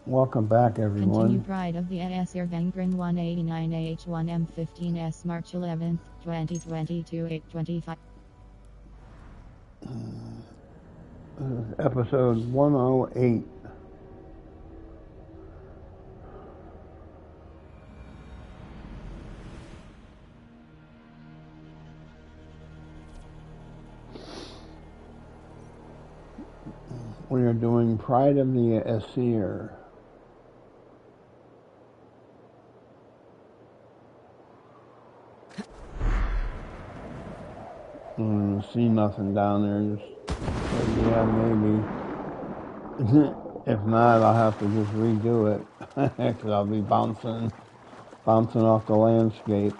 Welcome back, everyone. Continued ride of the AS Irvangren 189H1M15S March 11th, 2022 8:25. Episode 108. We are doing Pride of the Aesir. See nothing down there. Just yeah, maybe. If not, I'll have to just redo it because I'll be bouncing off the landscape.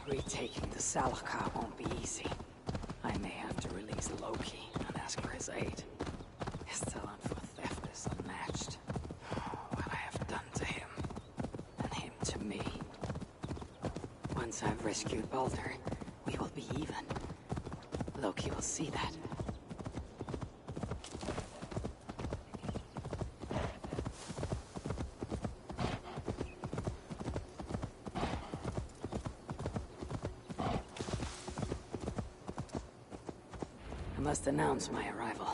Retaking the Salakar won't be easy. I may have to release Loki and ask for his aid. His talent for theft is unmatched. What I have done to him, and him to me. Once I've rescued Baldur, we will be even. Loki will see that. I must announce my arrival.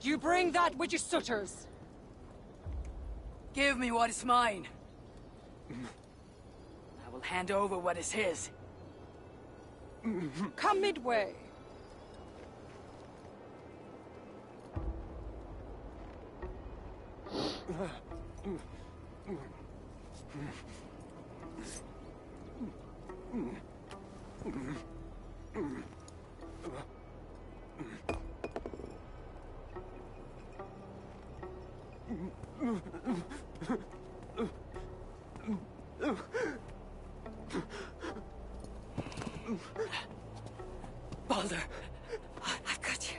You bring that which is Sutter's. Give me what is mine. I will hand over what is his. Come midway. Baldur, I've got you.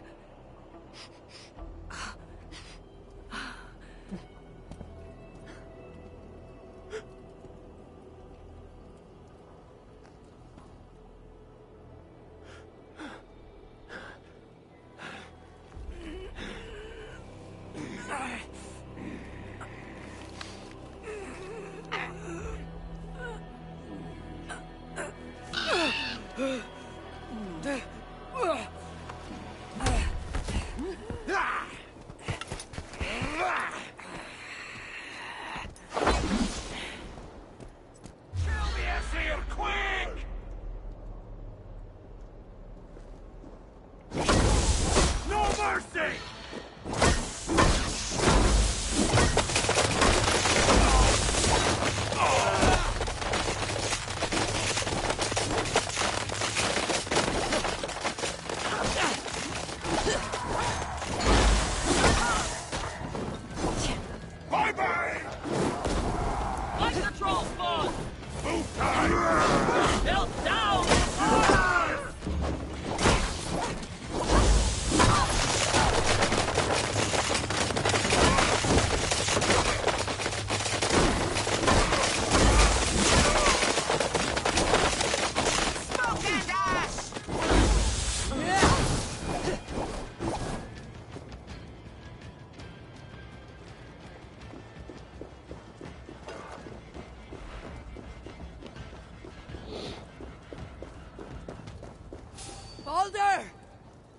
Baldur!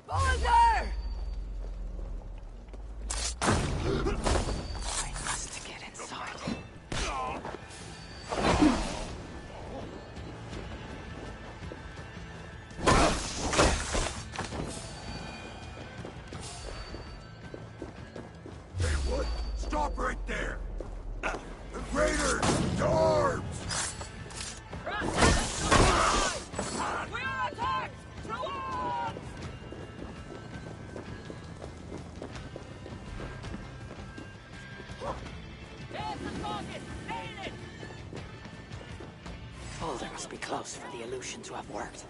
Baldur! I must get inside. Hey, what? Stop right there! Raiders! To arms! We are attacked! To arms! There's the target! Nail it! Baldur must be close for the illusion to have worked.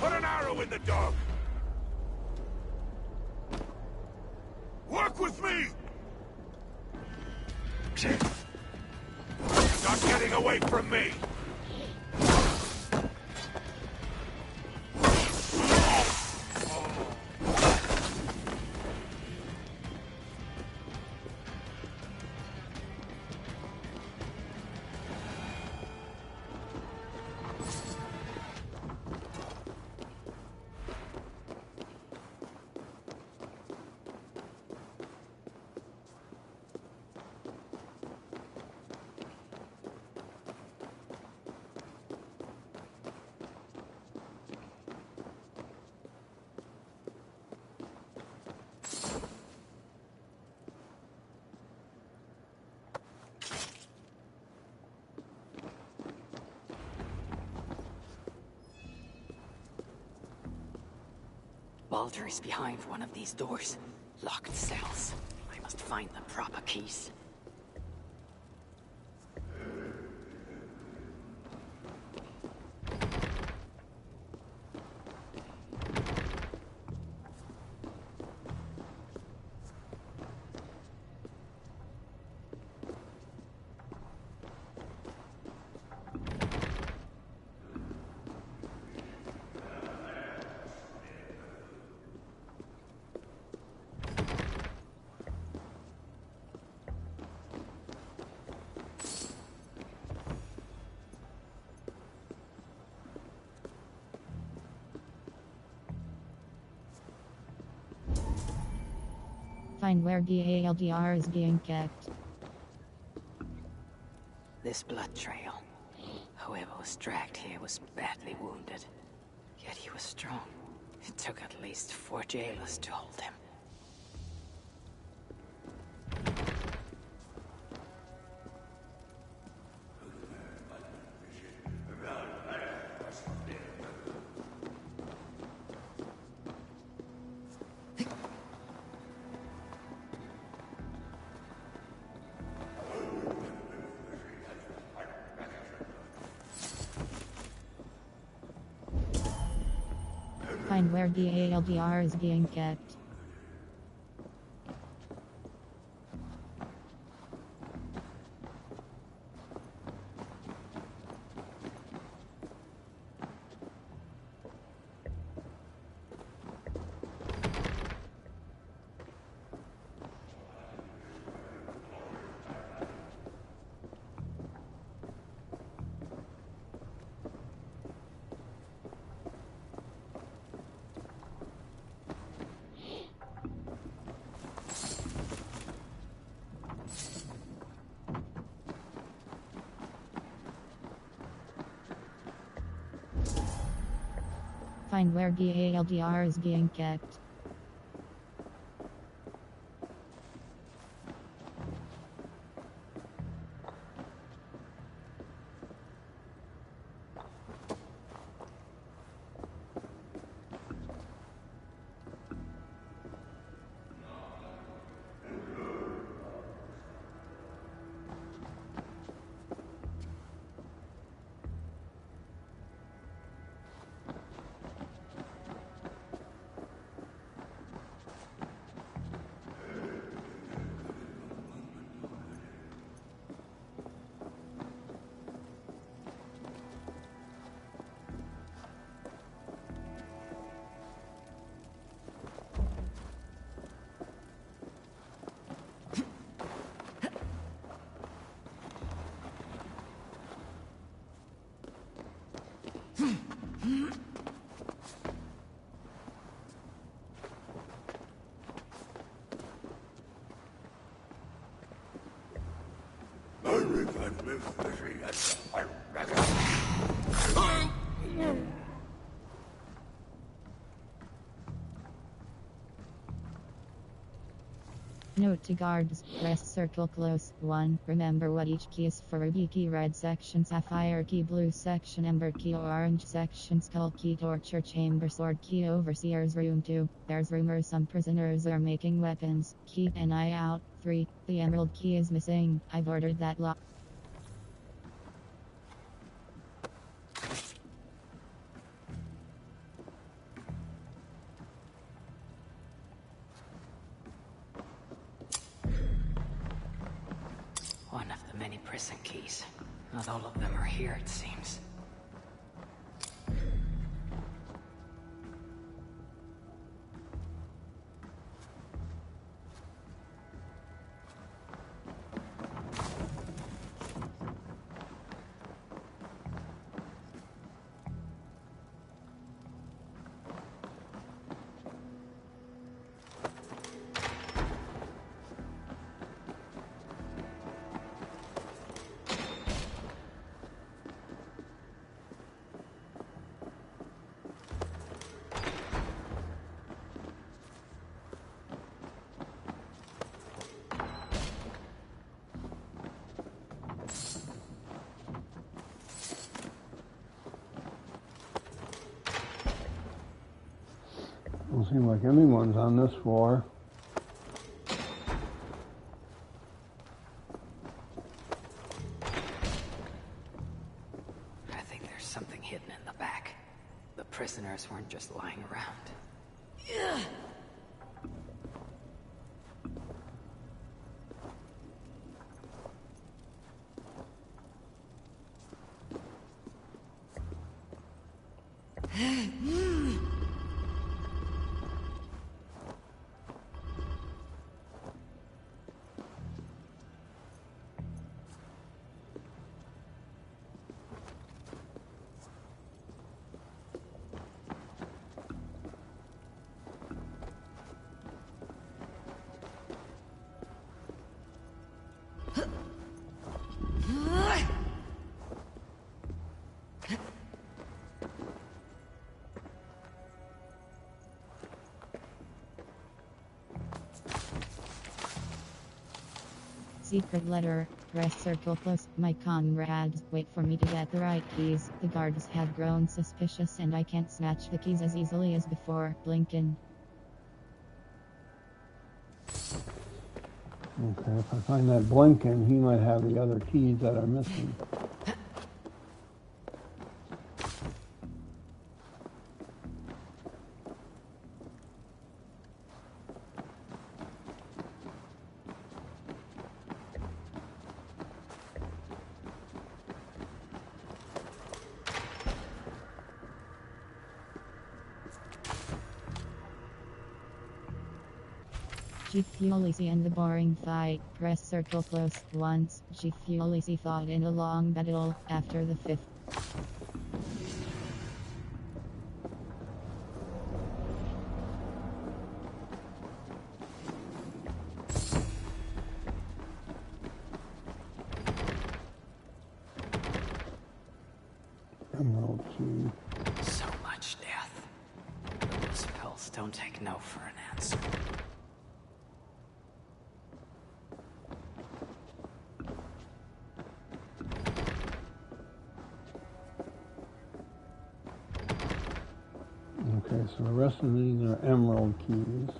Put an arrow in the dog! Work with me! Not getting away from me! Baldur is behind one of these doors. Locked cells. I must find the proper keys. Find where DALDR is being kept. This blood trail. Whoever was dragged here was badly wounded. Yet he was strong. It took at least 4 jailers to hold him. Find where DALDR is being kept. Find where DALDR is being kept. Note to guards, press circle close. 1. Remember what each key is for. Ruby key, red section, sapphire key, blue section, ember key, orange section, skull key, torture chamber, sword key, overseer's room. 2. There's rumors some prisoners are making weapons. Keep an eye out. 3. The emerald key is missing. I've ordered that lock. One of the many prison keys. Not all of them are here, it seems. Doesn't seem like anyone's on this floor. I think there's something hidden in the back. The prisoners weren't just lying around. Secret letter. Press circle close. My comrades, wait for me to get the right keys. The guards have grown suspicious and I can't snatch the keys as easily as before. Blinken. Okay, if I find that Blinken, he might have the other keys that are missing. Chief Ulysses and the boring fight. Press circle close. Once, Chief Ulysses fought in a long battle. After the 5th. Emerald key. So much death. Those pills don't take no for an answer. Okay, so the rest of these are emerald keys.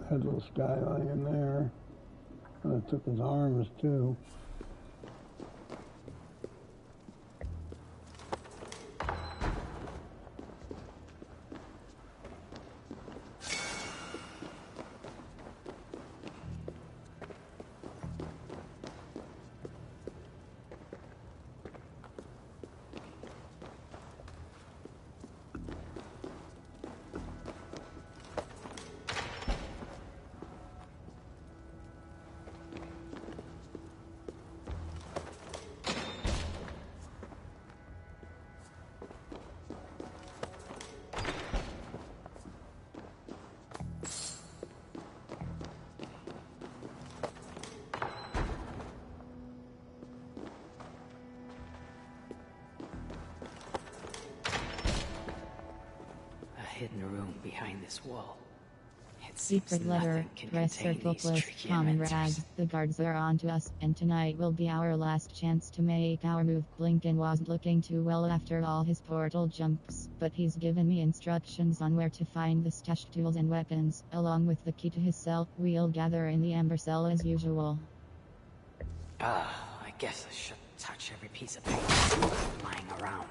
Headless guy lying there. I took his arms too. Hidden room behind this wall. It seems Secret letter, nothing can press contain circle these close, tricky comrades. inventors. The guards are on to us, and tonight will be our last chance to make our move. Blinken wasn't looking too well after all his portal jumps, but he's given me instructions on where to find the stashed tools and weapons, along with the key to his cell. We'll gather in the amber cell as usual. I guess I shouldn't touch every piece of paper lying around.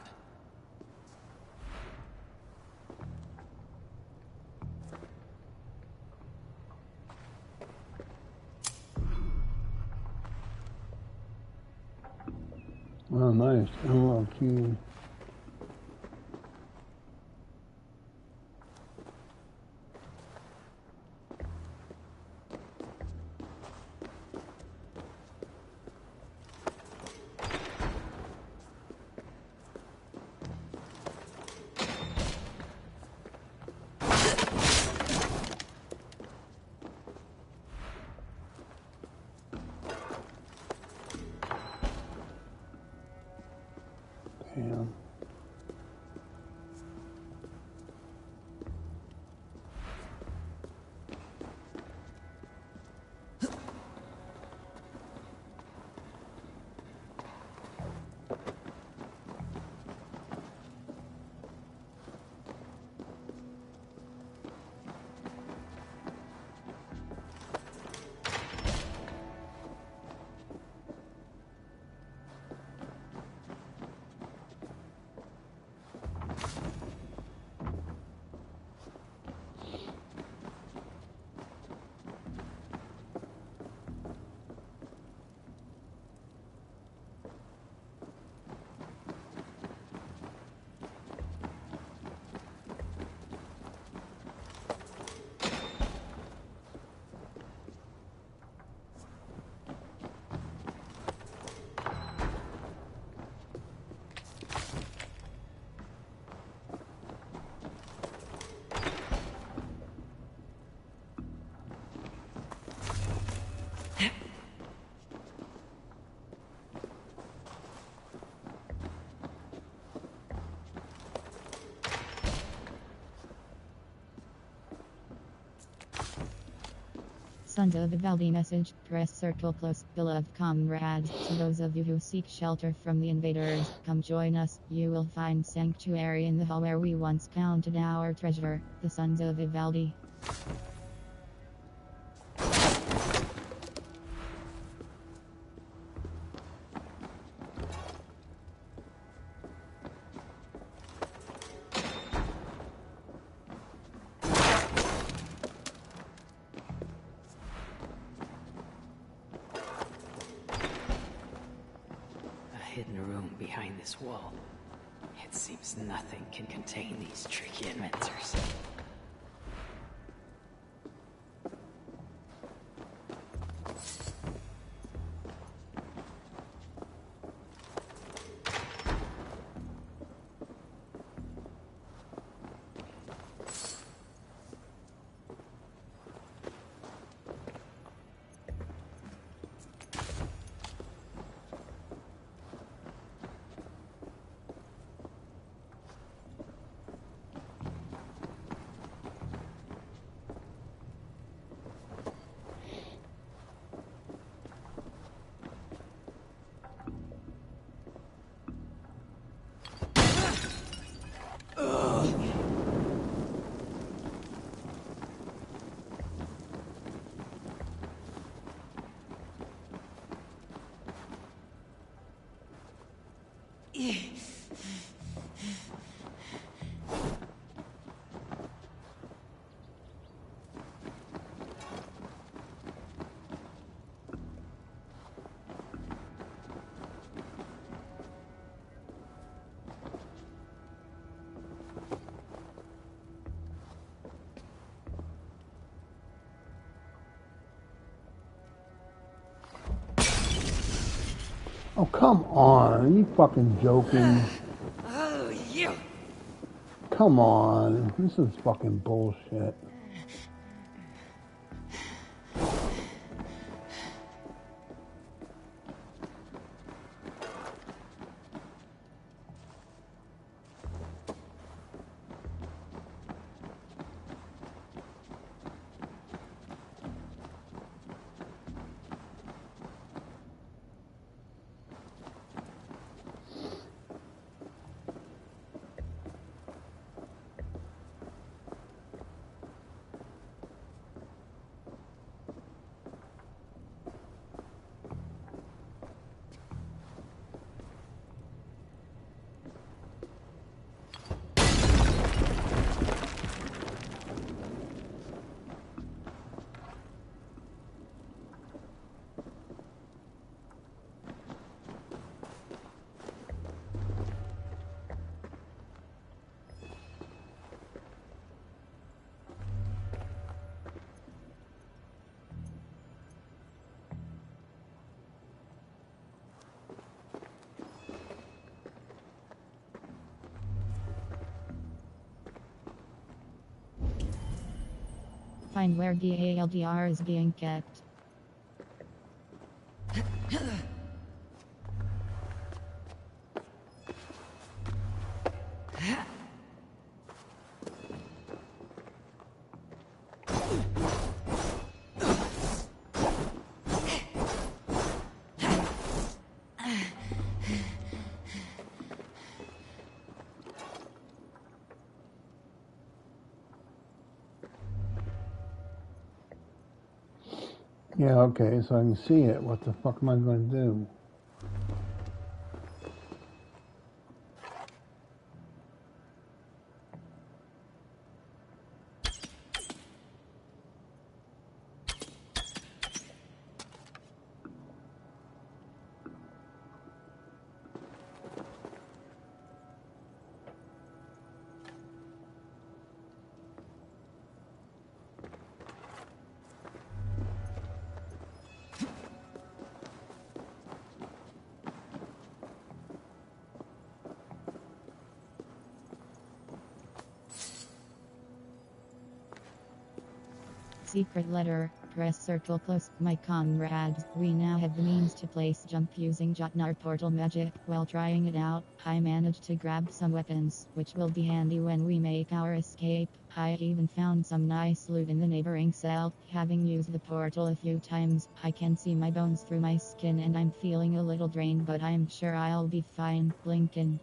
Oh, nice. Emerald key. Damn. Sons of Vivaldi message, press circle close, beloved comrades. To those of you who seek shelter from the invaders, come join us. You will find sanctuary in the hall where we once counted our treasure, the Sons of Vivaldi. Hidden room behind this wall. It seems nothing can contain these tricky inventors. Oh, come on. Are you fucking joking? Oh, you! Come on. This is fucking bullshit. Find where DALDR is being kept. Yeah, okay, so I can see it. What the fuck am I going to do? Secret letter. Press circle close. My comrades, we now have the means to place jump using Jotnar portal magic. While trying it out, I managed to grab some weapons, which will be handy when we make our escape. I even found some nice loot in the neighboring cell. Having used the portal a few times, I can see my bones through my skin and I'm feeling a little drained, but I'm sure I'll be fine. Lincoln.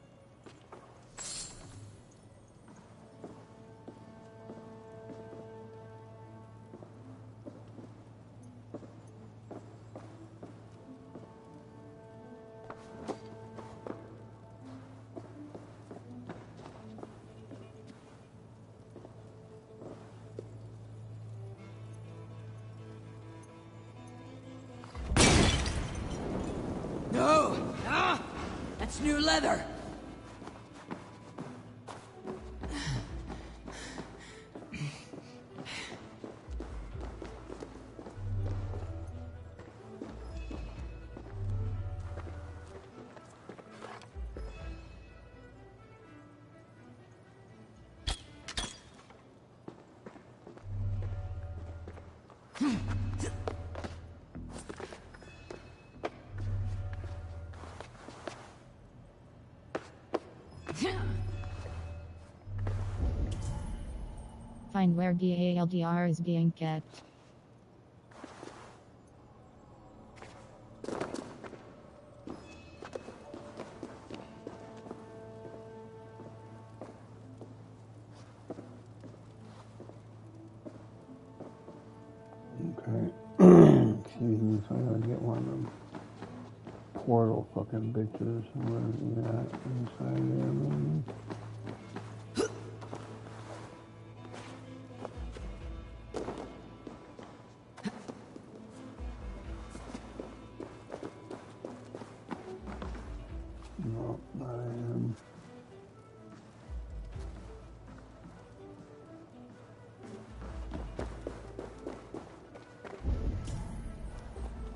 No! Ah! That's new leather! Find where DALDR is being kept. Okay. Excuse me, so I gotta get one of them. portal fucking bitches. Where are you at? Inside there, maybe? No, not him.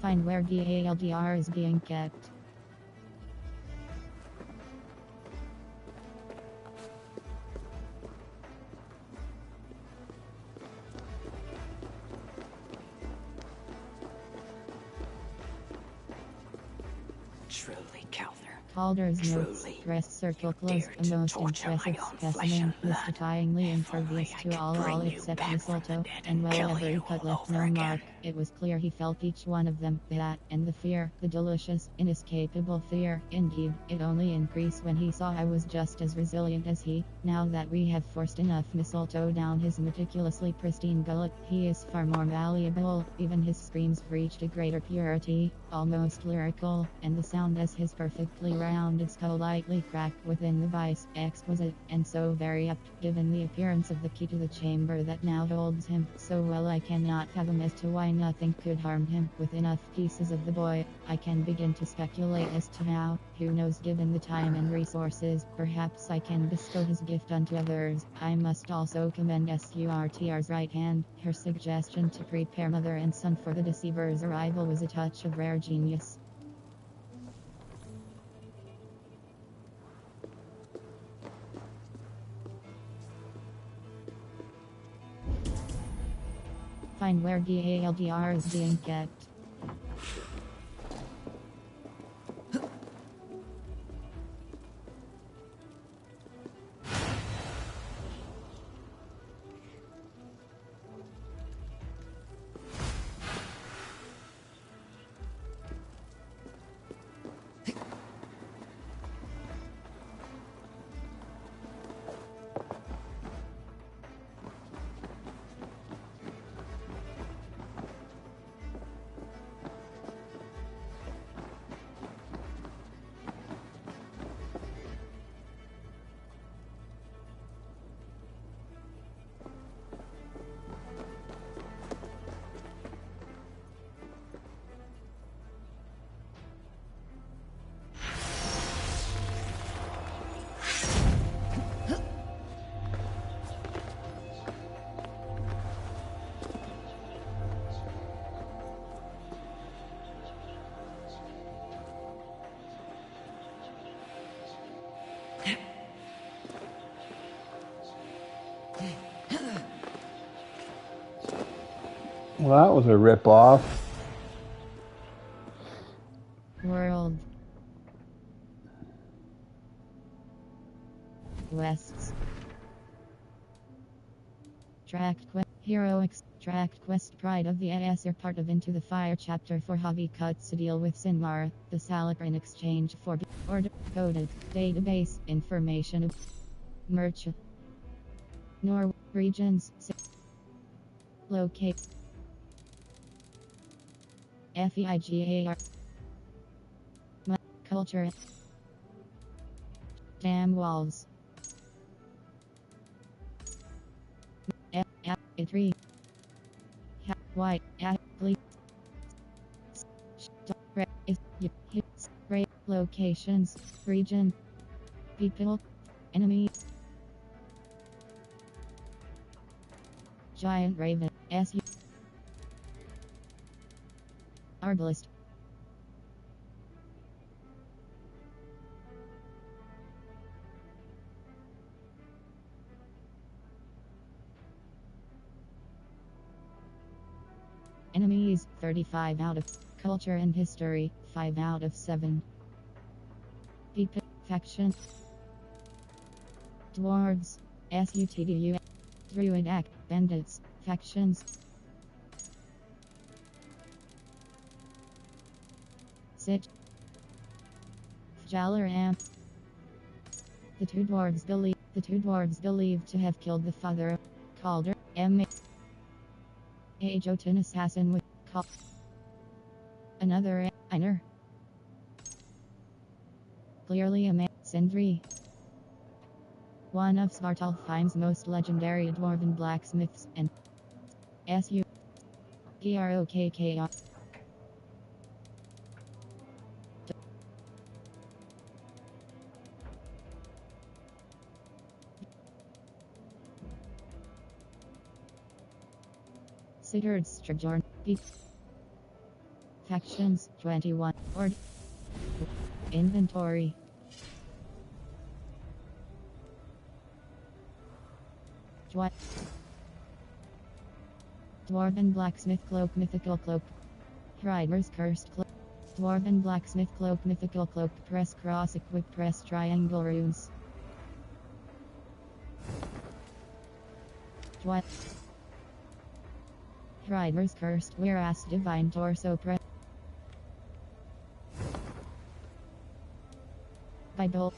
Find where GALDR is being kept. Truly, Calther. Calder's notes, Truly, press circle you close, dared a to most torture impressive my own flesh specimen, and blood. mystifyingly If only impervious I to could all bring you except back from the mistletoe, dead and and well kill every you cut all left over no again. mark. It was clear he felt each one of them, that, and the fear, the delicious, inescapable fear, indeed, it only increased when he saw I was just as resilient as he. Now that we have forced enough mistletoe down his meticulously pristine gullet, he is far more malleable, even his screams reached a greater purity, almost lyrical, and the sound as his perfectly rounded skull lightly cracked within the vice, exquisite, and so very apt, given the appearance of the key to the chamber that now holds him, so well I cannot fathom as to why nothing could harm him. With enough pieces of the boy, I can begin to speculate as to how, who knows, given the time and resources, perhaps I can bestow his gift unto others. I must also commend SURTR's right hand. Her suggestion to prepare mother and son for the deceiver's arrival was a touch of rare genius. Find where GALDR is being kept. Well, that was a rip-off. World. Quests. Tracked quest. Heroics. Tracked quest. Pride of the AS are part of Into the Fire chapter for Javi cuts a deal with Sinmar. The Salak in exchange for order coded database information. Merch. Nor regions. Locate. FEIGAR. Culture. Dam walls. F3. White. Athlete. Locations. Region. People. Enemy. Giant Raven. SU. Arbalist. Enemies, 35 out of. Culture and history, 5 out of 7. People, faction. Dwarves, SUTDU. Druid Act, bandits, factions. Sit. Jalaram. The two dwarves believed to have killed the father of Calder, a Jotun assassin with another Einer. Clearly a man. Sindri. One of Svartalfheim's most legendary dwarven blacksmiths and S.U. P.R.O.K.K. Sigurd Strajorn. Factions 21. Ord. Inventory. Dwarven blacksmith cloak, mythical cloak. Rider's cursed cloak. Dwarven blacksmith cloak, mythical cloak. Press cross equip, press triangle runes. Rider's cursed, whereas divine torso press. Bible.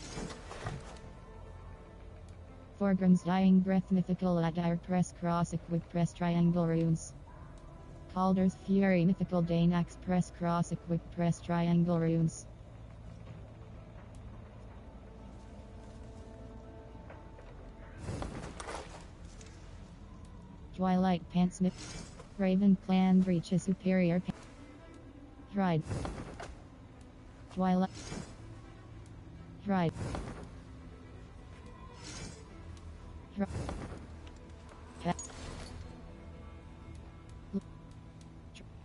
Forgrim's dying breath, mythical attire, press cross equip, press triangle runes. Calder's fury, mythical Danax, press cross equip, press triangle runes. Twilight Pantsmith. Raven clan breaches superior. Ride. Twilight. Ride.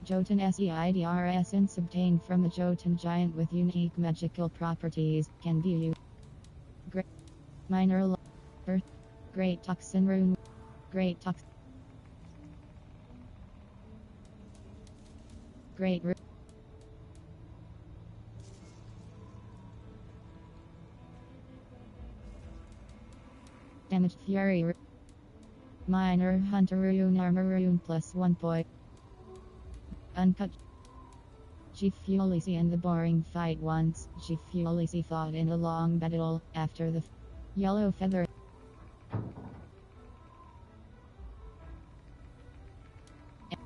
Jotun Seidr essence obtained from the Jotun giant with unique magical properties can be used. Great minor earth. Great toxin rune. Great toxin. Great rune. Damaged fury rune. Minor hunter rune, armor rune plus 1 point. Uncut. Gifulisi and the boring fight once. Gifulisi fought in a long battle after the yellow feather.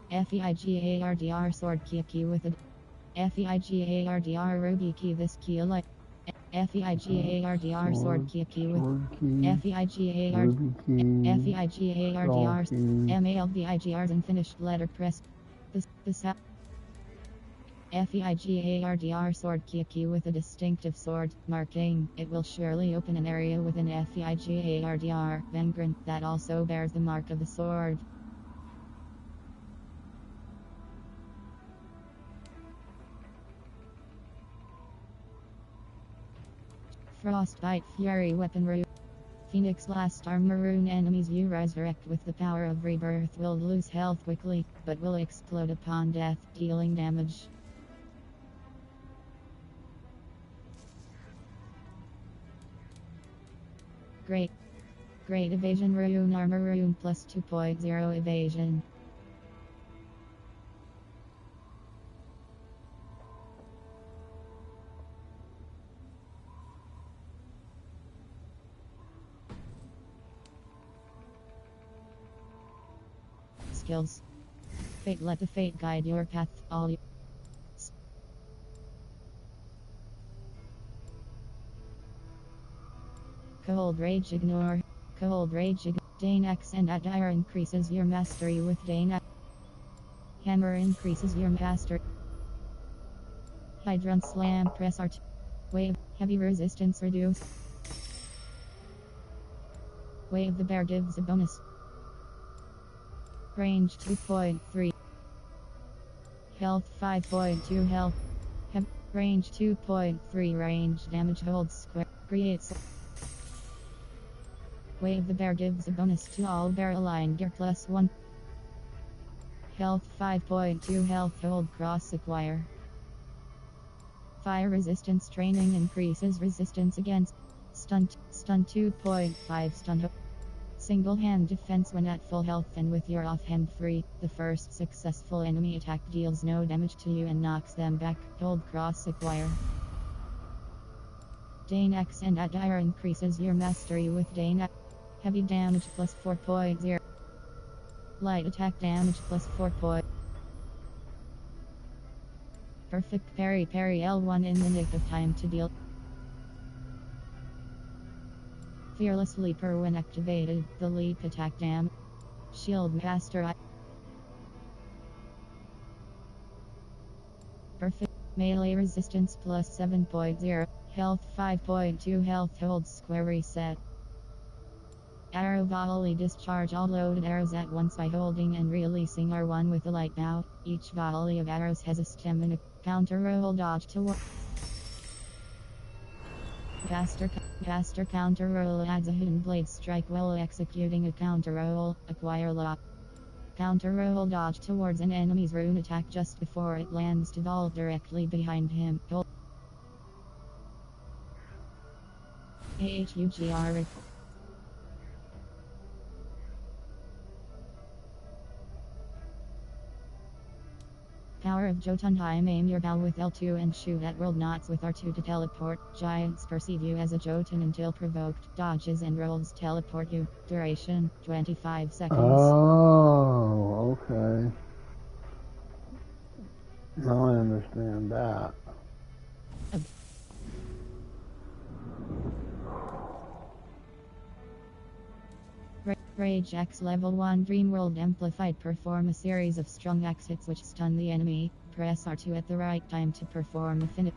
Feigardr sword key with a Feigardr ruby key, this key like Feigardr sword key with Feigardr Malvigr's unfinished letter press. This Feigardr sword key with a distinctive sword marking. It will surely open an area within Feigardr Vengrin that also bears the mark of the sword. Frostbite Fury Weapon Rune. Phoenix Last Armor Rune. Enemies you resurrect with the power of rebirth will lose health quickly, but will explode upon death, dealing damage. Great Evasion Rune. Armor Rune plus 2.0 evasion. Skills. Fate. Let the fate guide your path. All you. Cold Rage Ignore. Cold Rage Ignore. Danax and Adire increases your mastery with Danax. Hammer increases your mastery. Hydron Slam Press Art. Wave. Heavy resistance reduce. Wave the Bear gives a bonus. Range 2.3. Health 5.2 health. Range 2.3. Range damage holds square. Creates. Wave the Bear gives a bonus to all bear aligned gear plus 1. Health 5.2 health hold cross acquire. Fire resistance training increases resistance against stun 2.5 stun. Single hand defense when at full health and with your offhand free. The first successful enemy attack deals no damage to you and knocks them back. Hold cross acquire. Danax and Adire increases your mastery with Danax. Heavy damage plus 4.0. Light attack damage plus 4. Perfect parry L1 in the nick of time to deal. Fearless Leaper when activated, the leap attack dam. Shield Master. Perfect. Melee resistance plus 7.0. Health 5.2. Health holds square reset. Arrow volley. Discharge all loaded arrows at once by holding and releasing R1 with a light bow. Each volley of arrows has a stamina counter roll dodge to Caster counter roll adds a hidden blade strike while executing a counter roll. Acquire lock. Counter roll dodge towards an enemy's rune attack just before it lands to vault directly behind him. AHUGR. Power of Jotunheim. Aim your bow with L2 and shoot at world knots with R2 to teleport. Giants perceive you as a Jotun until provoked. Dodges and rolls teleport you. Duration 25 seconds. Oh, okay. Now I understand that. Rage X Level 1 Dreamworld Amplified. Perform a series of strong X hits which stun the enemy. Press R2 at the right time to perform a finish.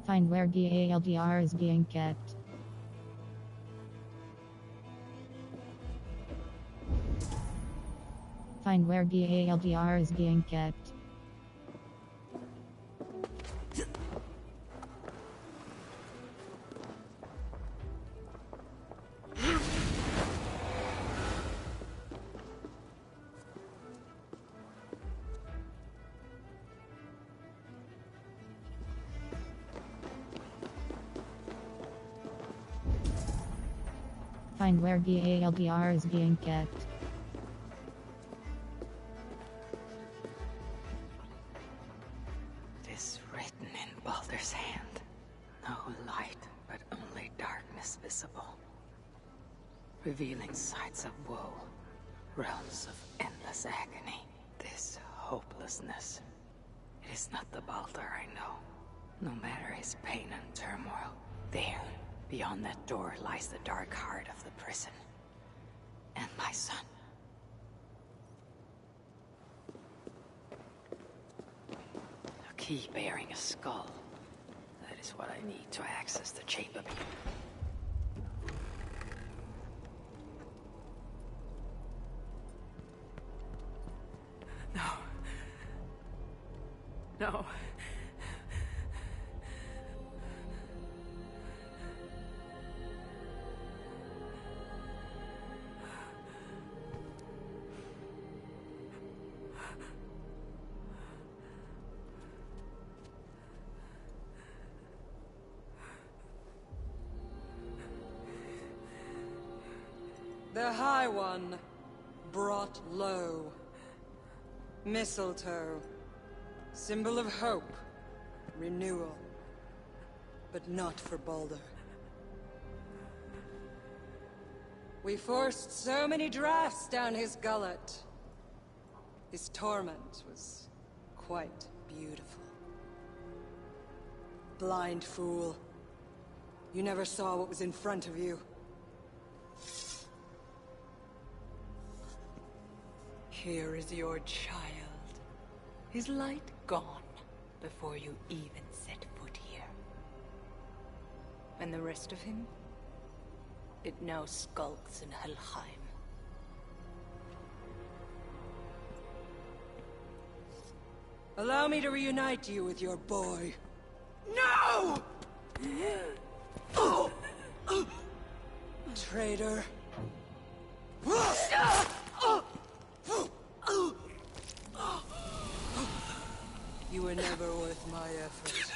Find where GALDR is being kept. Find where GALDR is being kept. Find where GALDR is being kept. This written in Baldur's hand. No light, but only darkness visible. Revealing sights of woe, realms of endless agony. This hopelessness. It is not the Baldur I know. No matter his pain and turmoil, there, beyond that door, lies the dark heart of the prison. And my son. A key bearing a skull. That is what I need to access the chamber. No. No. The High One brought low. Mistletoe, symbol of hope, renewal, but not for Baldur. We forced so many drafts down his gullet. His torment was quite beautiful. Blind fool. You never saw what was in front of you. Here is your child. His light gone. before you even set foot here. And the rest of him? It now skulks in Helheim. Allow me to reunite you with your boy. No! Traitor. You were never worth my effort.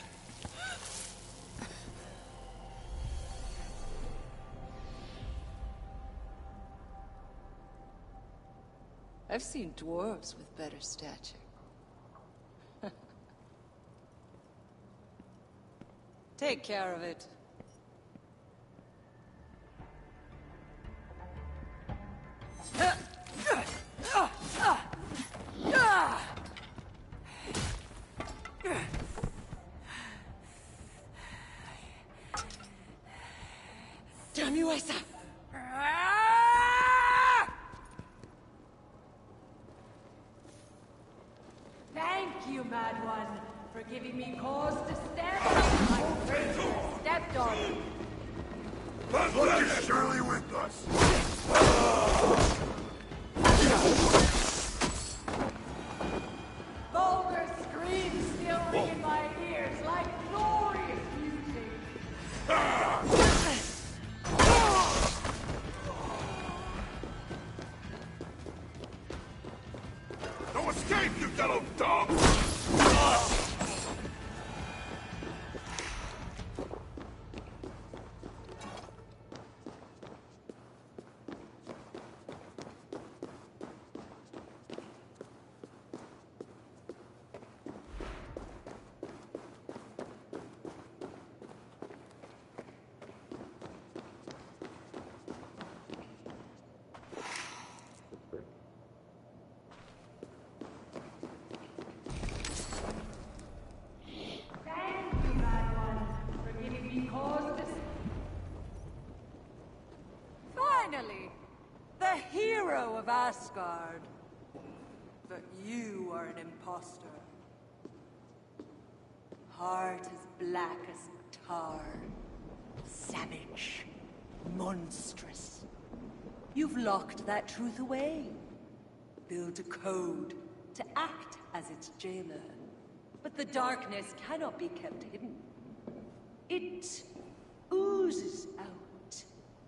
I've seen dwarves with better stature. Take care of it. Damn you, Asa! Thank you, Mad One, for giving me cause to stand up my princess stepdaughter. Look is surely with us. Vulgar screams still ring in my ears like glorious music. No escape, you yellow dog! Thank you, Mad One, for giving me cause to... Finally! The hero of Asgard. But you are an imposter. Heart as black as tar. Savage. Monstrous. You've locked that truth away. Built a code to act as its jailer. But the darkness cannot be kept hidden. It oozes out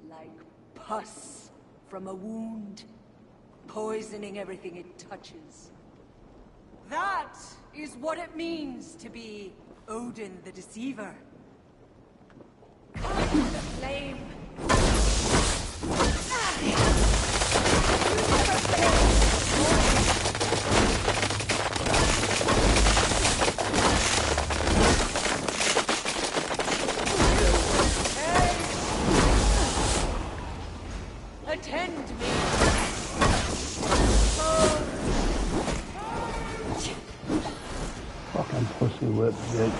like pus from a wound, poisoning everything it touches. That is what it means to be Odin the Deceiver. Come to the flame! Attend to me! Fucking pussy whip, bitch.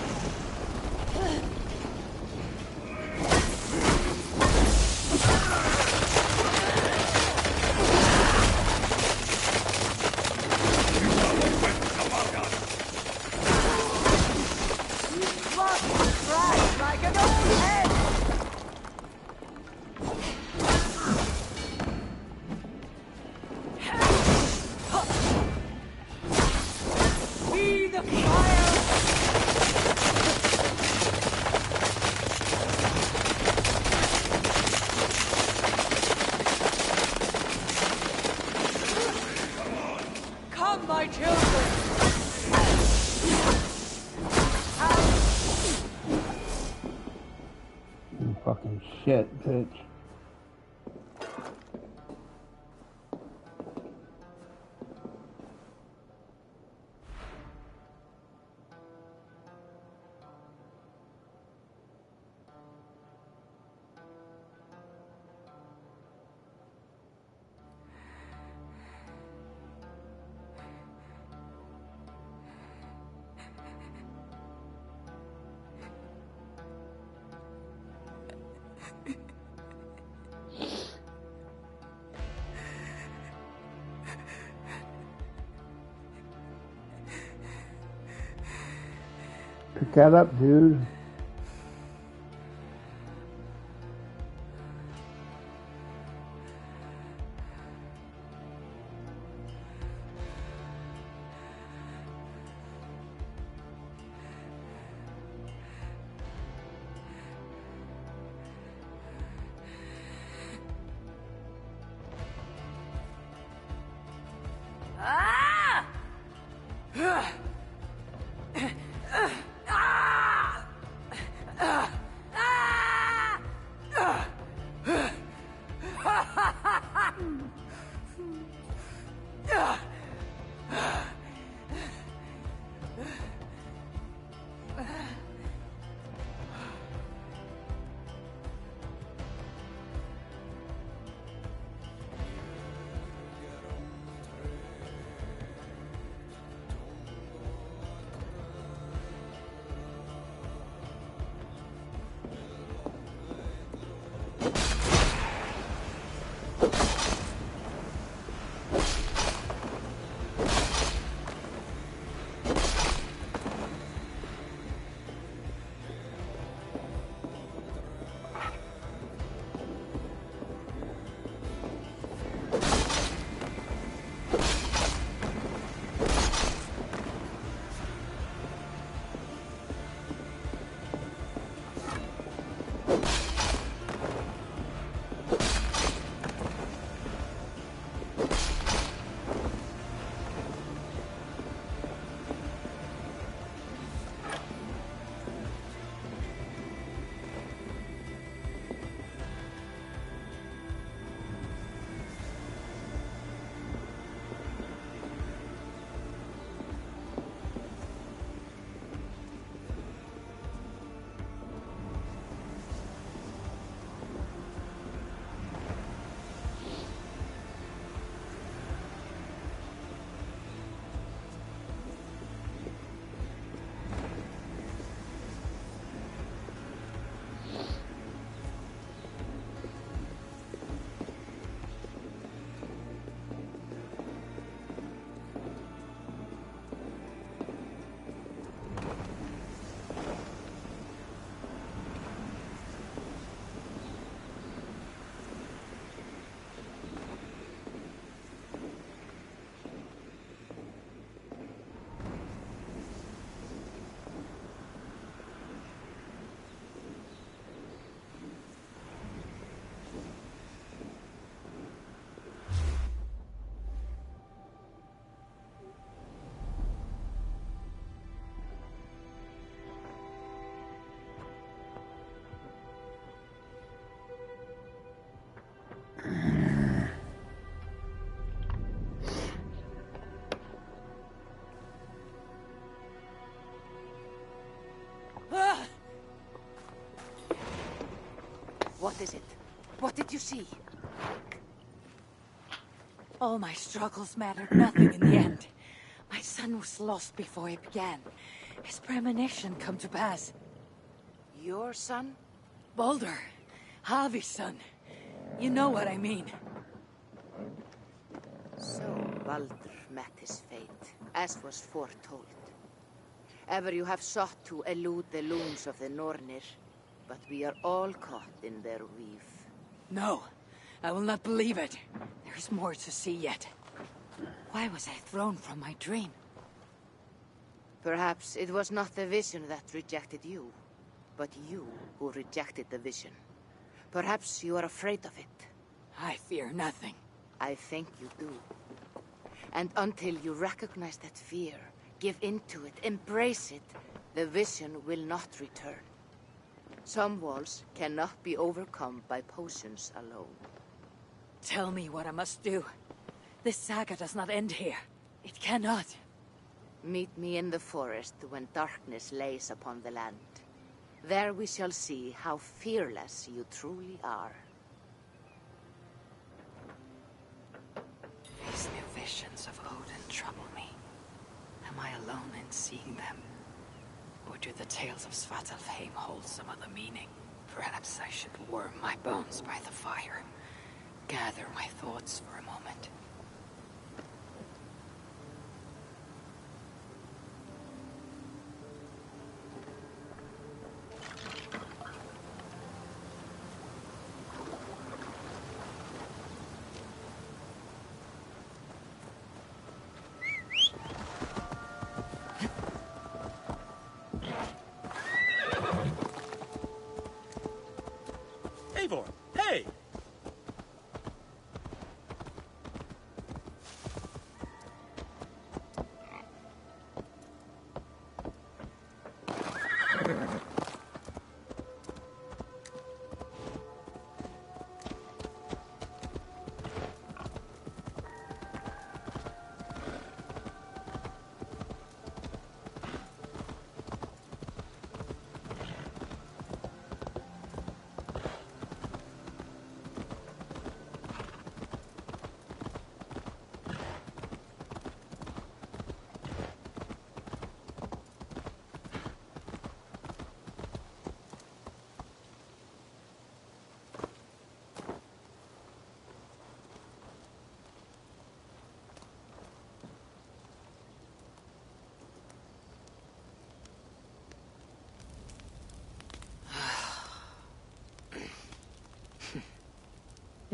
Like an old head! Be the fire! Come, my children! You fucking shit, bitch. Pick that up, dude. What is it? What did you see? All my struggles mattered nothing in the end. My son was lost before it began. His premonition come to pass. Your son? Baldur, Havi's son. You know what I mean. So Baldur met his fate, as was foretold. Ever you have sought to elude the looms of the Nornir, but we are all caught in their weave. No, I will not believe it. There's more to see yet. Why was I thrown from my dream? Perhaps it was not the vision that rejected you, but you who rejected the vision. Perhaps you are afraid of it. I fear nothing. I think you do. And until you recognize that fear, give in to it, embrace it, the vision will not return. Some walls cannot be overcome by potions alone. Tell me what I must do. This saga does not end here. It cannot. Meet me in the forest when darkness lays upon the land. There we shall see how fearless you truly are. These new visions of Odin trouble me. Am I alone in seeing them? Or do the tales of Svartalfheim hold some other meaning? Perhaps I should warm my bones by the fire. Gather my thoughts for a moment.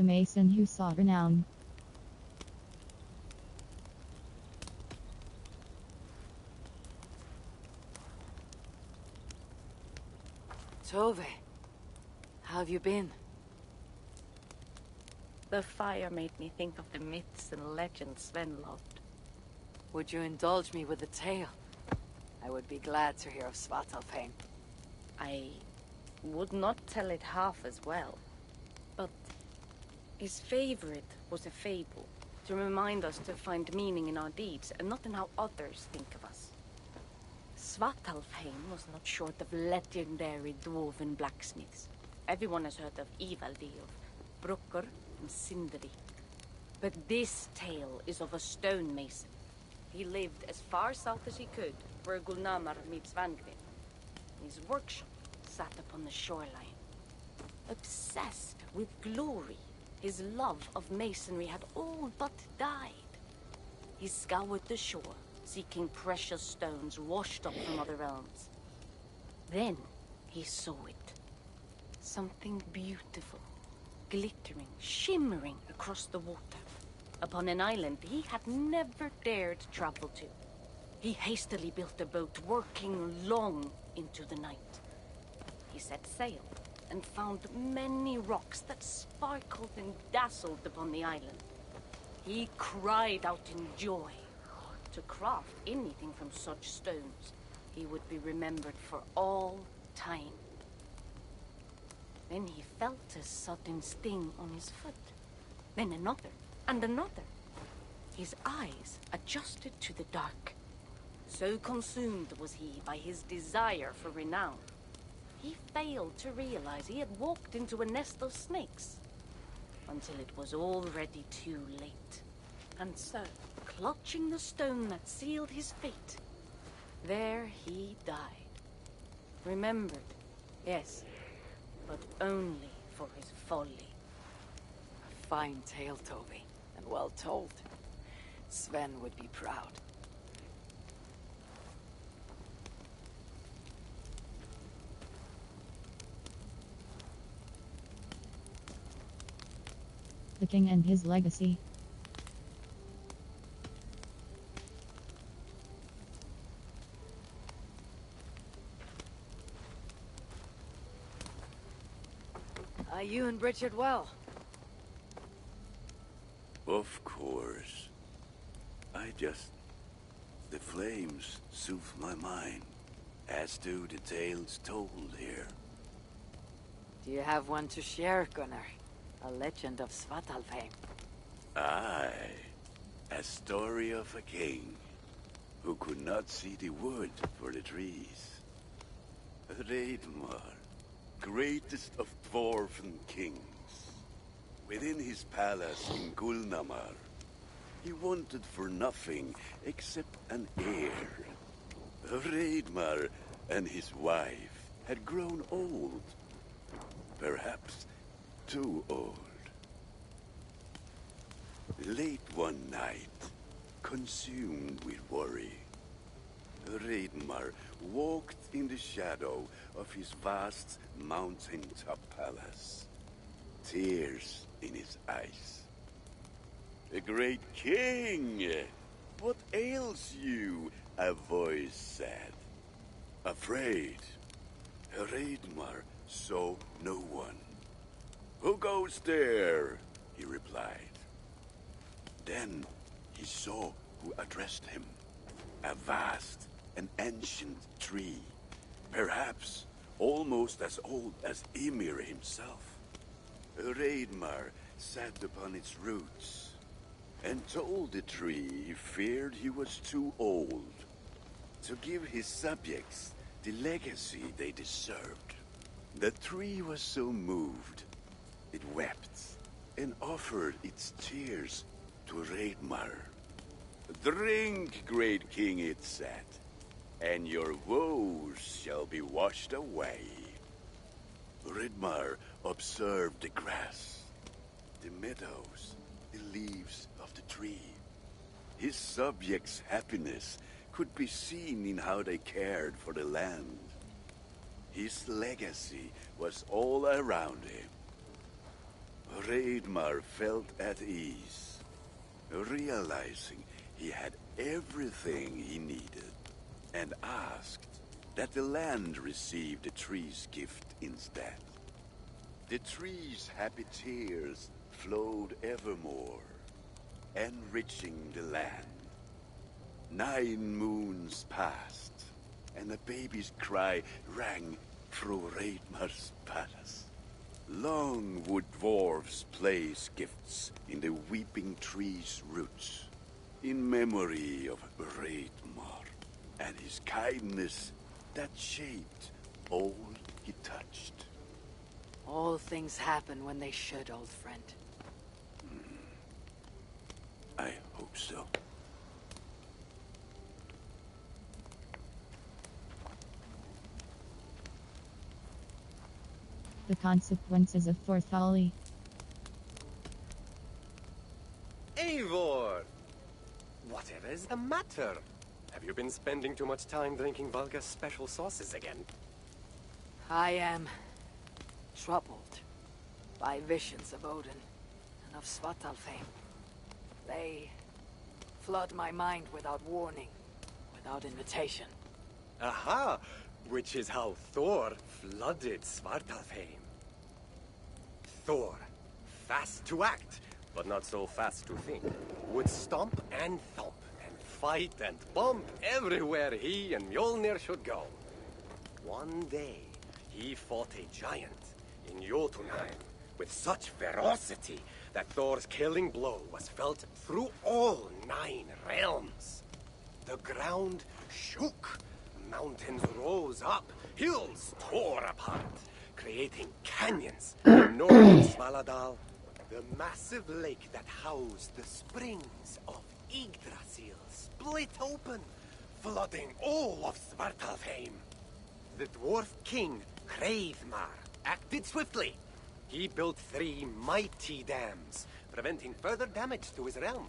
the mason who sought renown. Tove, how have you been? The fire made me think of the myths and legends Sven loved. Would you indulge me with a tale? I would be glad to hear of Svartalfheim. I would not tell it half as well, but his favorite was a fable, to remind us to find meaning in our deeds and not in how others think of us. Svartalfheim was not short of legendary dwarven blacksmiths. Everyone has heard of Ivaldi, of Brucker and Sindri. But this tale is of a stonemason. He lived as far south as he could, where Gulnamar meets Vangvin. His workshop sat upon the shoreline. Obsessed with glory, his love of masonry had all but died. He scoured the shore, seeking precious stones washed up from other realms. Then he saw it. Something beautiful, glittering, shimmering across the water, upon an island he had never dared travel to. He hastily built a boat, working long into the night. He set sail and found many rocks that sparkled and dazzled upon the island. He cried out in joy. To craft anything from such stones, he would be remembered for all time. Then he felt a sudden sting on his foot. Then another, and another. His eyes adjusted to the dark. So consumed was he by his desire for renown, he failed to realize he had walked into a nest of snakes, until it was already too late. And so, clutching the stone that sealed his fate, there he died. Remembered, yes, but only for his folly. A fine tale, Toby, and well told. Sven would be proud. The king and his legacy. Are you and Bridget well? Of course. The flames soothe my mind, as do the tales told here. Do you have one to share, Gunnar? A legend of Svartalfheim. Aye, a story of a king who could not see the wood for the trees. Reidmar, greatest of dwarven kings. Within his palace in Gulnamar, he wanted for nothing except an heir. Reidmar and his wife had grown old. Perhaps too old. Late one night, consumed with worry, Reidmar walked in the shadow of his vast mountain-top palace, tears in his eyes. "A great king! What ails you?" a voice said. Afraid, Reidmar saw no one. "Who goes there?" he replied. Then he saw who addressed him. A vast and ancient tree, perhaps almost as old as Ymir himself. Reidmar sat upon its roots and told the tree he feared he was too old to give his subjects the legacy they deserved. The tree was so moved, it wept and offered its tears to Reidmar. "Drink, great king," it said, "and your woes shall be washed away." Reidmar observed the grass, the meadows, the leaves of the tree. His subjects' happiness could be seen in how they cared for the land. His legacy was all around him. Raidmar felt at ease, realizing he had everything he needed, and asked that the land receive the tree's gift instead. The tree's happy tears flowed evermore, enriching the land. 9 moons passed, and a baby's cry rang through Raidmar's palace. Long would dwarves place gifts in the weeping tree's roots, in memory of Raidmar and his kindness that shaped all he touched. All things happen when they should, old friend. I hope so. The consequences of folly. Eivor! Whatever is the matter? Have you been spending too much time drinking Valga's special sauces again? I am troubled by visions of Odin and of Svartalfheim. They flood my mind without warning, without invitation. Aha! Which is how Thor flooded Svartalfheim. Thor, fast to act, but not so fast to think, would stomp and thump and fight and bump everywhere he and Mjolnir should go. One day, he fought a giant in Jotunheim with such ferocity that Thor's killing blow was felt through all 9 realms. The ground shook, mountains rose up, hills tore apart, creating canyons in northern Svaladal. The massive lake that housed the springs of Yggdrasil split open, flooding all of Svartalfheim. The dwarf king, Hreidmar, acted swiftly. He built 3 mighty dams, preventing further damage to his realm,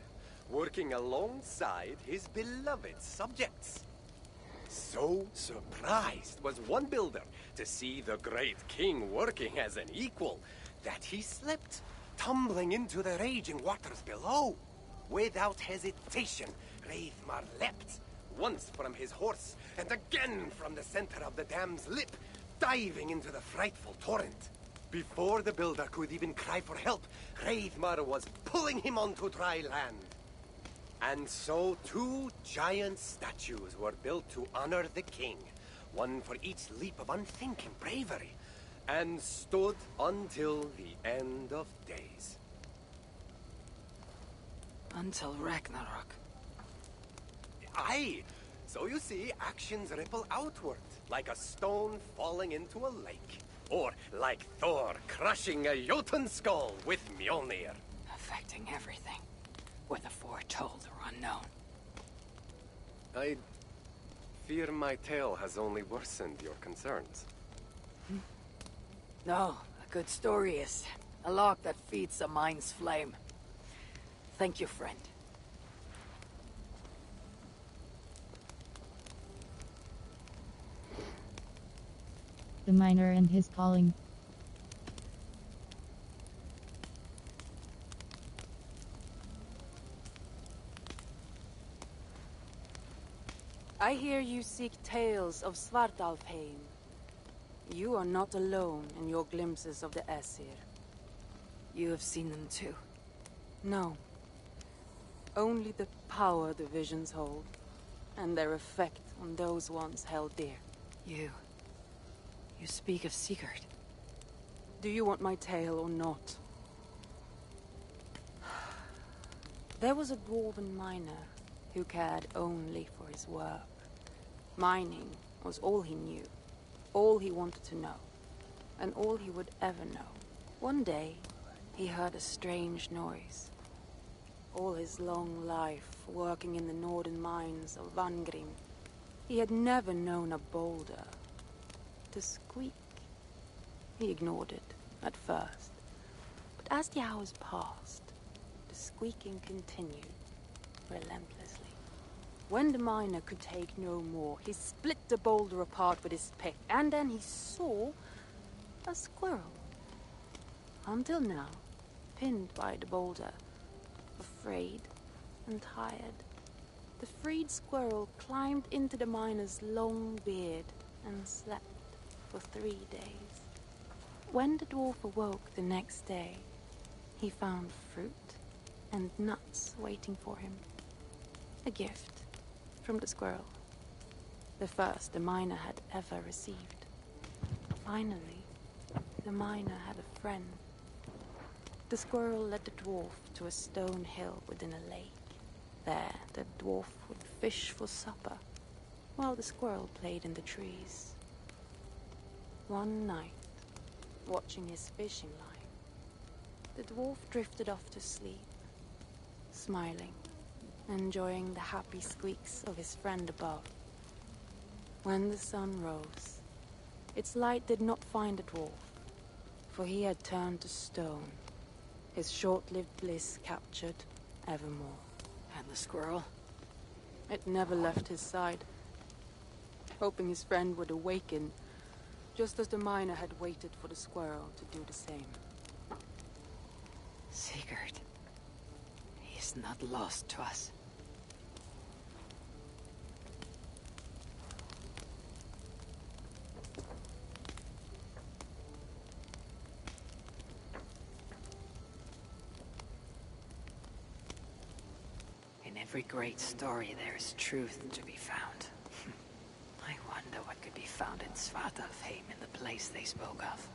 working alongside his beloved subjects. So surprised was one builder to see the great king working as an equal that he slipped, tumbling into the raging waters below. Without hesitation, Hreidmar leapt, once from his horse and again from the center of the dam's lip, diving into the frightful torrent. Before the builder could even cry for help, Hreidmar was pulling him onto dry land. And so 2 giant statues were built to honor the king, one for each leap of unthinking bravery, and stood until the end of days. Until Ragnarok. Aye! So you see, actions ripple outward, like a stone falling into a lake. Or like Thor crushing a Jotun skull with Mjolnir. Affecting everything, whether foretold or unknown. I fear my tale has only worsened your concerns. No, a good story is a log that feeds a mind's flame. Thank you, friend. The miner and his calling. I hear you seek tales of Svartalfheim. You are not alone in your glimpses of the Aesir. You have seen them too. No. Only the power the visions hold, and their effect on those once held dear. You speak of Sigurd. Do you want my tale or not? There was a dwarven miner who cared only for his work. Mining was all he knew, all he wanted to know, and all he would ever know. One day, he heard a strange noise. All his long life, working in the northern mines of Vangrim, he had never known a boulder to squeak. He ignored it at first, but as the hours passed, the squeaking continued relentlessly. When the miner could take no more, he split the boulder apart with his pick, and then he saw a squirrel. Until now, pinned by the boulder, afraid and tired. The freed squirrel climbed into the miner's long beard and slept for 3 days. When the dwarf awoke the next day, he found fruit and nuts waiting for him. A gift from the squirrel. The first the miner had ever received. Finally, the miner had a friend. The squirrel led the dwarf to a stone hill within a lake. There, the dwarf would fish for supper, while the squirrel played in the trees. One night, watching his fishing line, the dwarf drifted off to sleep, smiling, enjoying the happy squeaks of his friend above. When the sun rose, its light did not find the dwarf, for he had turned to stone, his short-lived bliss captured evermore. And the squirrel? It never left his side, hoping his friend would awaken, just as the miner had waited for the squirrel to do the same. Sigurd. He is not lost to us. In every great story, there is truth to be found. I wonder what could be found in Svartalfheim in the place they spoke of.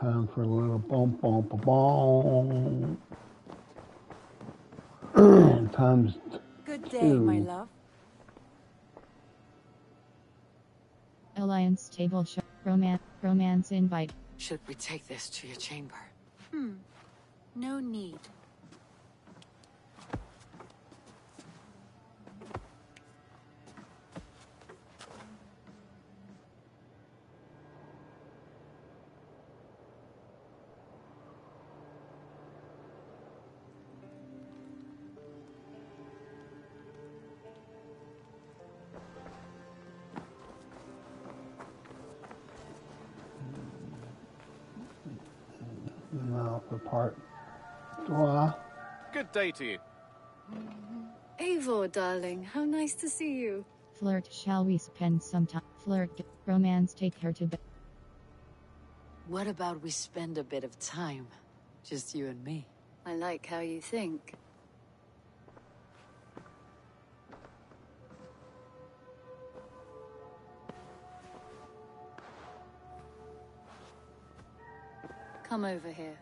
Time for a little bump, bump, bump. Times Good day, two. my love. Alliance table show. Romance invite. Should we take this to your chamber? No need. Now for part 3. Good day to you. Eivor, darling, how nice to see you. Flirt. Shall we spend some time? Flirt. Romance. Take her to bed. What about we spend a bit of time? Just you and me. I like how you think. Come over here.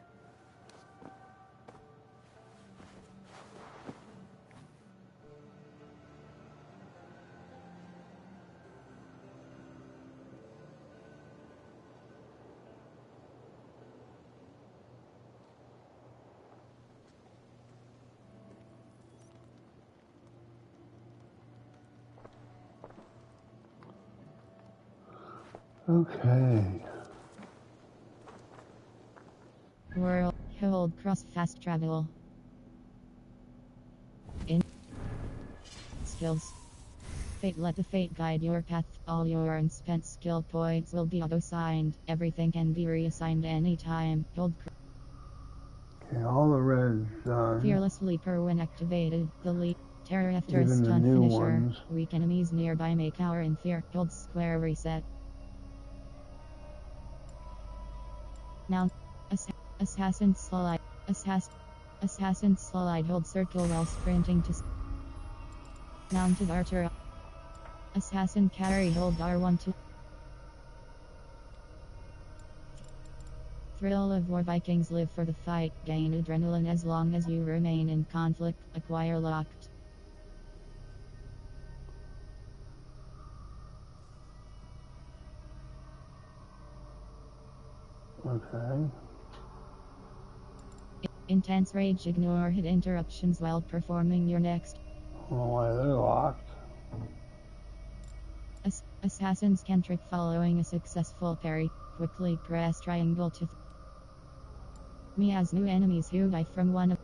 Okay. World. Hold cross fast travel. In skills. Fate. Let the fate guide your path. All your unspent skill points will be auto-signed. Everything can be reassigned anytime. Hold Okay, all the reds done. Fearless Leaper when activated. The leap. Terror after a Even the stun new finisher. ones. Weak enemies nearby may cower in fear. Hold square reset. Now. Assassin slide. Assassin slide. Hold circle while sprinting to. Mounted archer. Assassin carry. Hold R1 to. thrill of war. Vikings live for the fight. Gain adrenaline as long as you remain in conflict. Acquire locked. Okay. Intense rage. Ignore hit interruptions while performing your next. Well, why they're locked. Assassins can trick following a successful parry. Quickly press triangle to me as new enemies who die from one of.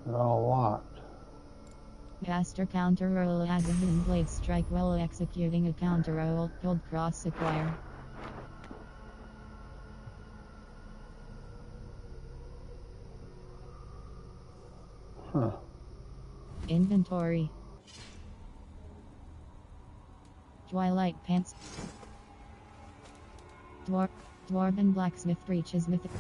They're all locked. Caster counter roll as a hidden blade strike while executing a counter roll. Hold cross acquire. Huh. Inventory. Twilight pants. Dwarven blacksmith breeches mythic.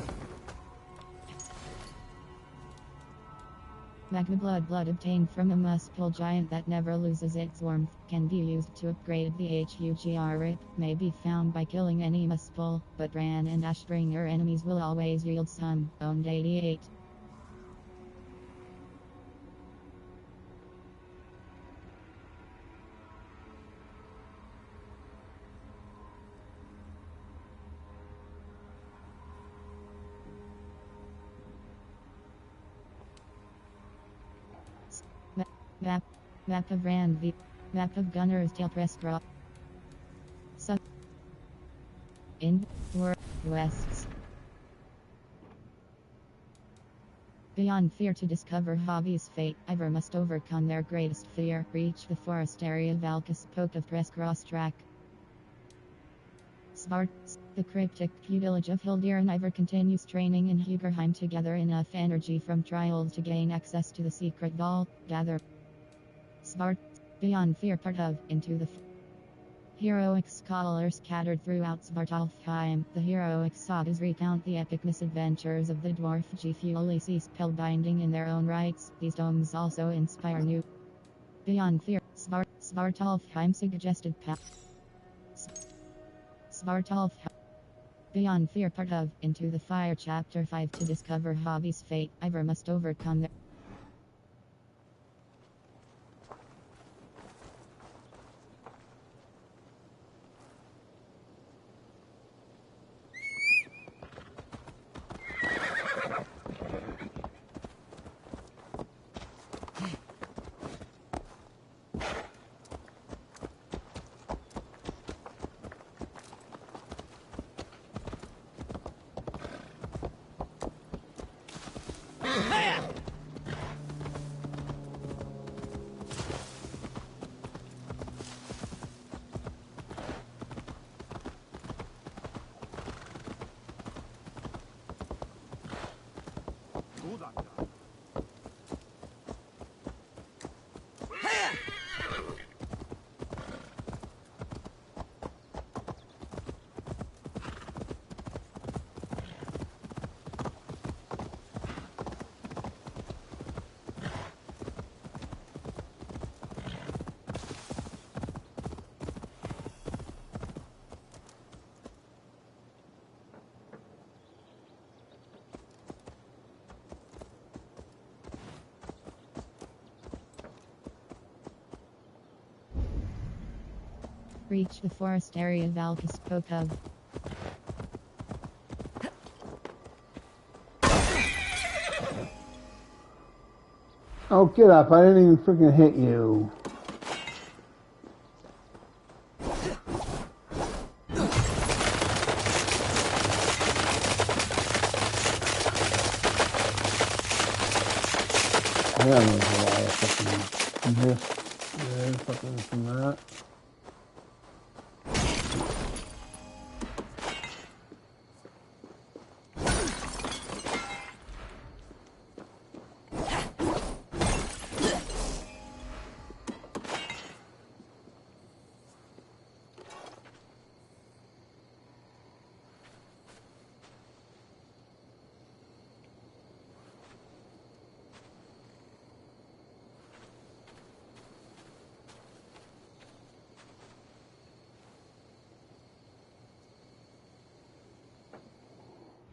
Magma blood obtained from a muspel giant that never loses its warmth can be used to upgrade the HUGR rip. May be found by killing any muspel, but Ran and Ashbringer enemies will always yield some. Owned 88. Map of Ranvi. Map of Gunner's Tail Press Drop. In Wests. Beyond fear to discover Hobby's fate, Ivor must overcome their greatest fear. Reach the forest area Valkus Poke of Press Cross Track. Svarts, the cryptic pupillage of Hildir and Ivor continues training in Hugerheim to gather enough energy from trials to gain access to the secret vault. Gather. Svart, beyond fear part of, into the heroic scholars scattered throughout Svartalfheim. The heroic sagas recount the epic misadventures of the dwarf Gfulici spellbinding in their own rights. These tomes also inspire new. Beyond fear, Svartalfheim suggested path. Svartalfheim. Beyond fear part of, into the fire chapter 5 to discover Hobby's fate. Ivor must overcome their. Reach the forest area Valkus spoke of. Oh, get up. I didn't even freaking hit you. I don't know why I fucking missed there, fucking from that.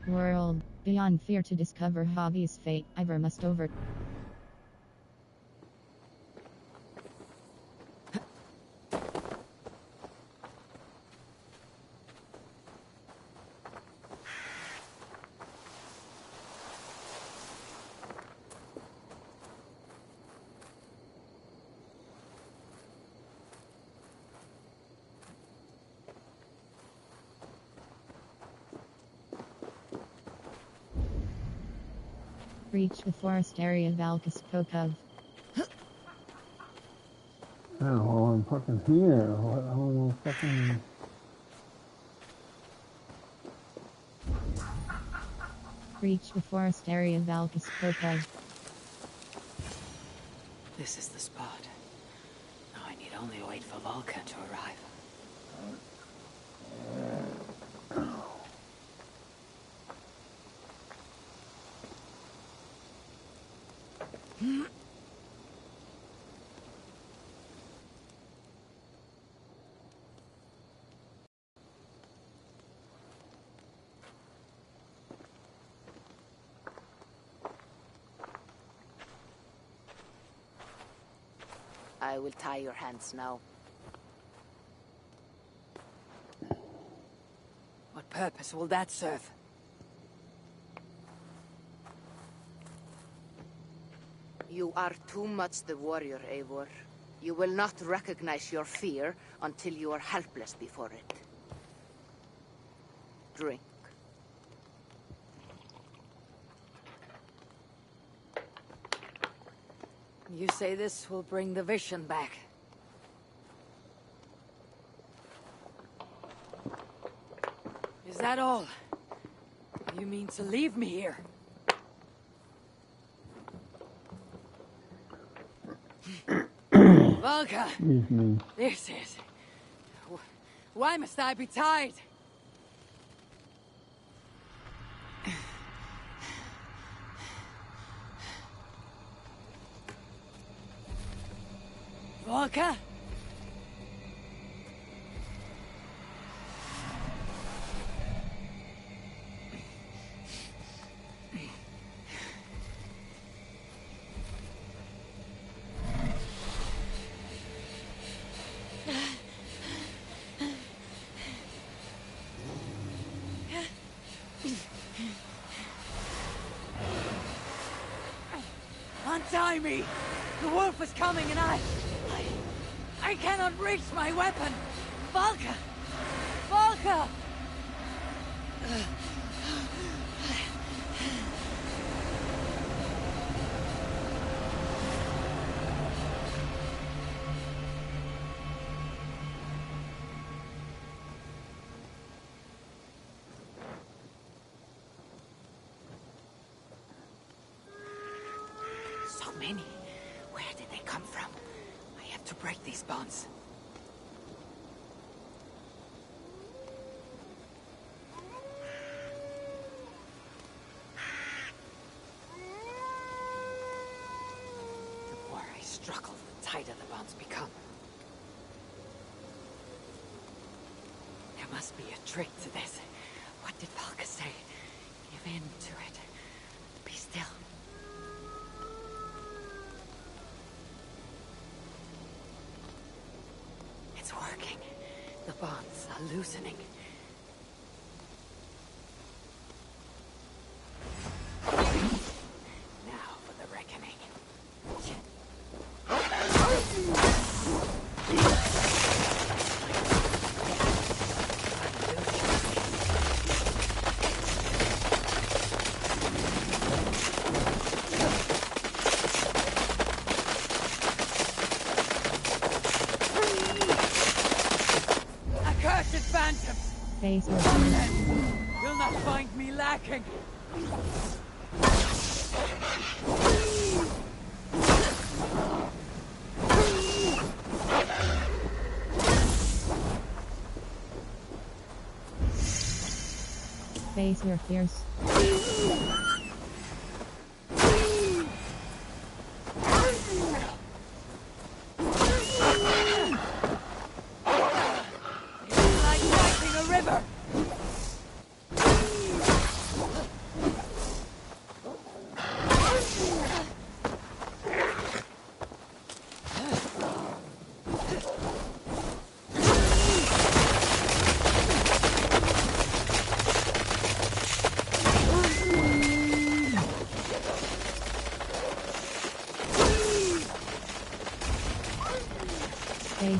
World. Beyond fear to discover Javi's fate, Ivor must over... Reach the forest area of Alkaskokov. Oh, well, I'm fucking here. What? I don't know, fucking... Reach the forest area of Alkaskokov. This is the spot. Now I need only wait for Volka to arrive. I will tie your hands now. What purpose will that serve? You are too much the warrior, Eivor. You will not recognize your fear until you are helpless before it. Drink. You say this will bring the vision back. Is that all? You mean to leave me here? Volka! Excuse me. This is... Why must I be tied? Volka? Untie me! The wolf is coming and I cannot reach my weapon! Volka! Volka! So many. Where did they come from? I have to break these bonds. The more I struggle, the tighter the bonds become. There must be a trick to this. What did Valka say? Give in to it. Be still. It's working. The bonds are loosening. Now for the reckoning. Accursed phantoms! Face or Will not find me lacking! Face your fears. Like fighting a river!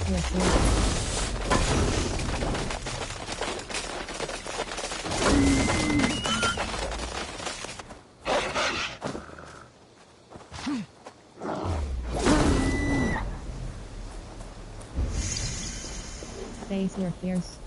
Face your fears. Face your fears.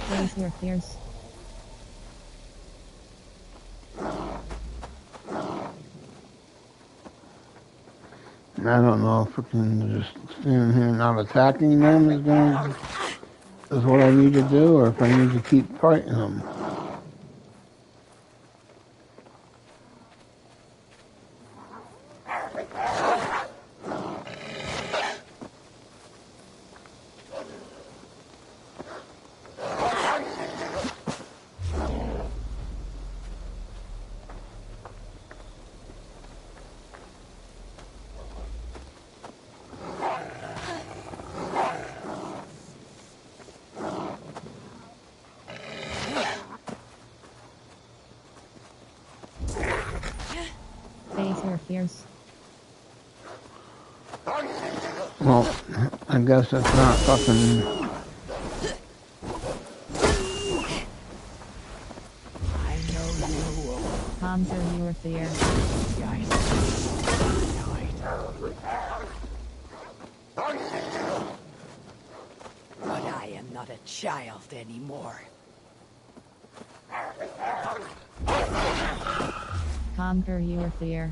Face your fears. I don't know if freaking just standing here not attacking them is what I need to do, or if I need to keep fighting them. Face your fears. Well, I guess it's not fucking... I know you will. Conquer your fear. But I am not a child anymore. Conquer your fear.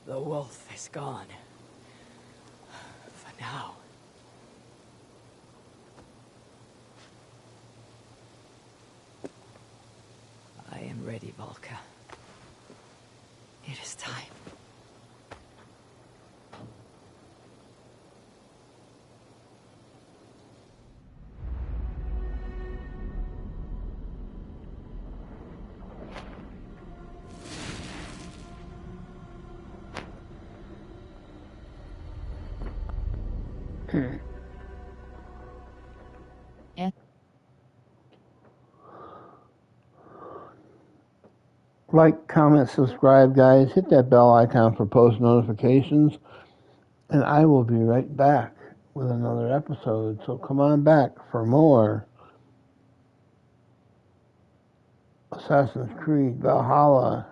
The wolf is gone. For now. I am ready, Volka. It is time. Like, comment, subscribe, guys. Hit that bell icon for post notifications. And I will be right back with another episode. So come on back for more Assassin's Creed Valhalla.